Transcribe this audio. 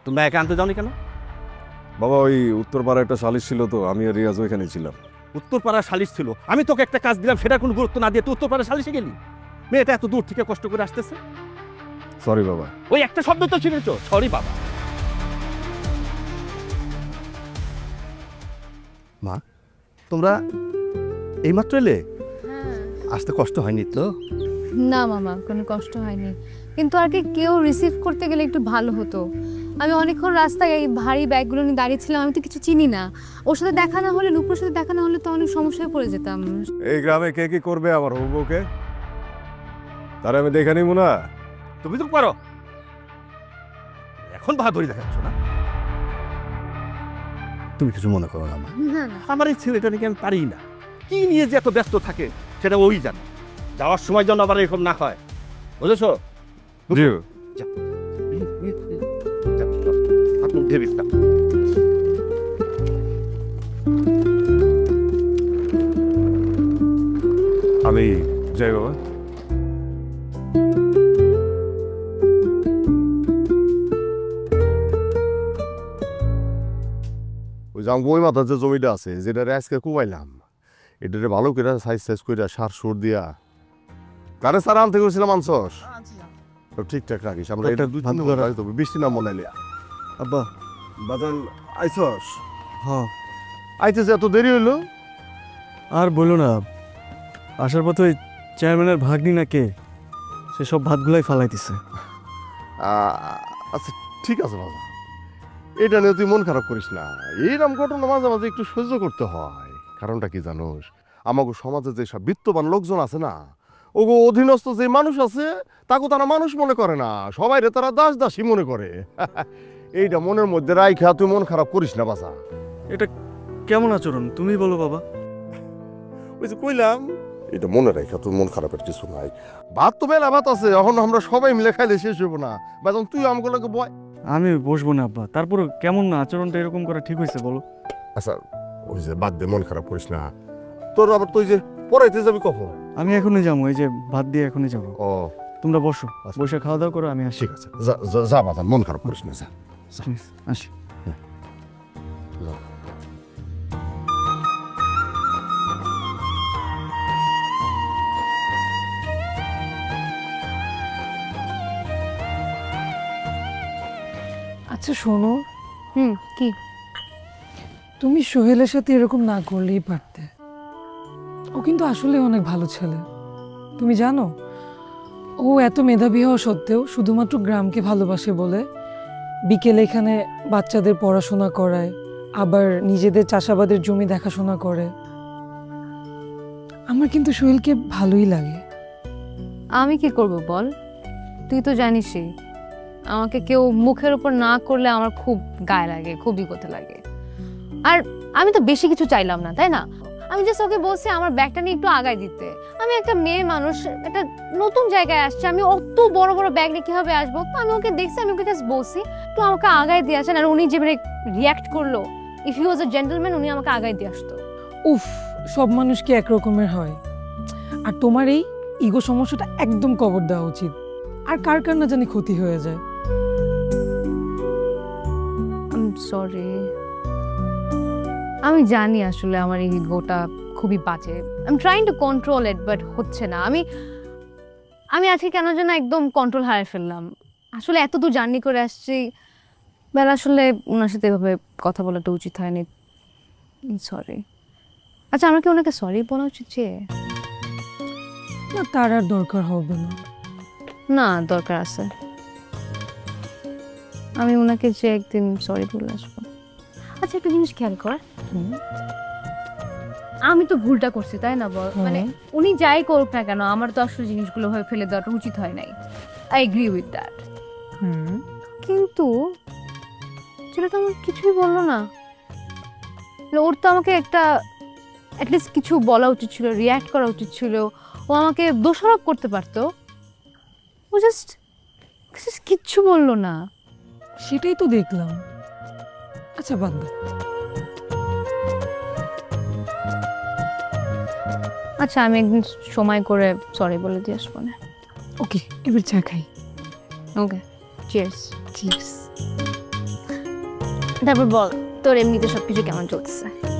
তুমি একা আনতে যাওনি কেন? বাবা ওই উত্তরপাড়া একটা সালিশ ছিল তো, আমি আর রিয়াজ ওইখানেই ছিলাম। উত্তরপাড়ার সালিশ ছিল? আমি তোকে একটা কাজ দিলাম, সেটার কোনো গুরুত্ব না দিয়ে তুই উত্তরপাড়ার সালিশে গেলি? মেয়েটা এত দূর থেকে কষ্ট করে আসতেছে। সরি বাবা। ওই একটা শব্দ তো শুনেছ, সরি বাবা। মা, তোমরা এইমাত্র এলে? আসতে কষ্ট হয়নি তো? না মামা, কোনো কষ্ট হয়নি, কিন্তু আর কি কেউ রিসিভ করতে গেলে একটু ভালো হতো। আমি অনেকক্ষণ রাস্তায় এই ভারী ব্যাগগুলো নিয়ে দাঁড়িয়েছিলাম, আমি তো কিছু চিনি না। ওর সাথে দেখা না হলে, নুপুরের সাথে দেখা না হলে তো অনেক সমস্যায় পড়ে যেতাম। এই গ্রামে কে কি করবে আমার হবুকে, তারা আমি দেখে নিব না? তুমি তো পারো, এখন বাহাদুরি দেখাচ্ছ না? তুমি কিছু মনে করো না মা, আমার এই ছেলেটা নাকি আমি পারি না, কি নিয়ে যে এত ব্যস্ত থাকে সেটা ওই জানে। যাওয়ার সময় যেন আবার এরকম না হয়, বুঝেছো? আমি যাই বাবা। ওই জামগুই মাথার যে জমিটা আছে, যেটা আজকে কুবাইলাম, এটারে ভালো করে সাইজ করে সার সুর দিয়া কারে সারা আনতে গেছিলাম, আনছস? ঠিকঠাক রাখিস, আমরা এটা দুই তিন বার আসতে হবে, বৃষ্টি না মনে এলে। আব্বা বাজান আইছস? হ্যাঁ আইতেছে, এত দেরি হইলো? আর বলো না, আসার পথে ওই চেয়ারম্যানের ভাগ্নি না কে, সে সব ভাতগুলাই ফালাইতেছে। আচ্ছা ঠিক আছে বাবা, এটা নিয়ে তুই মন খারাপ করিস না। এইরকম ঘটনা মাঝে মাঝে একটু সহ্য করতে হয়। কারণটা কি জানোস, আমাকে সমাজে যে সব বিত্তবান লোকজন আছে না, ওগো অধীনস্থ যে মানুষ আছে, তাকে তারা মানুষ মনে করে না, সবাইরে তারা দাস দাসী মনে করে। এইটা মনের মধ্যে রাইখা তুই মন খারাপ করিস না বাছা। এটা কেমন আচরণ তুমি বলো বাবা? ওই যে কইলাম, এটা মনে রাখা তুই মন খারাপের কিছু নাই। ভাত তো বেলা ভাত আছে, এখন আমরা সবাই মিলে খাইলে শেষ হবো না। বাজন তুই আমগুলোকে বয়। আমি বসবো না আব্বা, তারপর কেমন না আচরণটা এরকম করা ঠিক হয়েছে বলো? আচ্ছা ওই যে বাদ দে, মন খারাপ করিস না। তোর আবার তুই যে পড়াইতে যাবি কখন? আমি এখনই যাবো, এই যে ভাত দিয়ে এখনই যাবো। ও তোমরা বসো, বসে খাওয়া দাওয়া করো, আমি আসি। ঠিক আছে, যা বাজান, মন খারাপ করিস না, যা আসি। আচ্ছা শোনো, কি? তুমি সোহেলের সাথে এরকম না করলেই পারতে। ও কিন্তু আসলে অনেক ভালো ছেলে, তুমি জানো? ও এত মেধাবী হওয়া সত্ত্বেও শুধুমাত্র গ্রামকে ভালোবাসে বলে বিকেলে এখানে বাচ্চাদের পড়াশোনা করায়, আবার নিজেদের চাষাবাদের জমি দেখাশোনা করে। আমার কিন্তু সোহেলকে ভালোই লাগে। আমি কি করব বল, তুই তো জানিসই আমাকে কেউ মুখের উপর না করলে আমার খুব গায়ে লাগে, খুব বিপদে লাগে। আর আমি তো বেশি কিছু চাইলাম না, তাই না? আমি জাস্ট ওকে বলছি আমার ব্যাগটা নিয়ে একটু আগায় দিতে। আমি একটা মেয়ে মানুষ, একটা নতুন জায়গায় আসছে, আমি অত বড় বড় ব্যাগ নিয়ে কিভাবে আসবো? তো আমি ওকে দেখছি, আমি ওকে জাস্ট বলছি তো আমাকে আগায় দিয়ে আসেন। আর উনি যেভাবে রিয়াক্ট করলো, if he was a gentleman, উনি আমাকে আগায় দিয়ে আসতো। উফ, সব মানুষ কি একরকমের হয়? আর তোমার এই ইগো সমস্যাটা একদম কবর দেওয়া উচিত। আর কার কার না জানি ক্ষতি হয়ে যায়। সরি, আমি জানি আসলে আমার এই ইগোটা খুবই বাজে। I am trying to control it, but হচ্ছে না। আমি আজকে কেন যেন একদম কন্ট্রোল হারিয়ে ফেললাম। আসলে এত দূর জার্নি করে আসছি, বেলা আসলে ওনার সাথে এভাবে কথা বলাটা উচিত হয়নি। সরি। আচ্ছা, আমার কি ওনাকে সরি বলা উচিত? যে না, তার আর দরকার হবে না। না, দরকার আছে। আমি ওনাকে যে একদিন সরি বলে আসবো। আচ্ছা, একটা জিনিস খেয়াল কর, আমি তো ভুলটা করছি, তাই না বল? মানে উনি যাই করুক না কেন, আমার তো আসলে জিনিসগুলো হয়ে ফেলে দেওয়াটা উচিত হয় নাই। I agree with that. কিন্তু সেটা তো আমার কিছুই বললো না। ওর তো আমাকে একটা অ্যাটলিস্ট কিছু বলা উচিত ছিল, রিয়্যাক্ট করা উচিত ছিল। ও আমাকে দোষারোপ করতে পারতো। ও জাস্ট কিচ্ছু বললো না। সেটাই তো দেখলাম। আচ্ছা বাদ দাও। আচ্ছা, আমি একদিন সময় করে সরি বলে দিয়ে আসবো না? ওকে, এবার চা খাই। ওকে, চিয়ার্স। চিয়ার্স। তারপর বল তোর এমনিতে সবকিছু কেমন চলতেছে?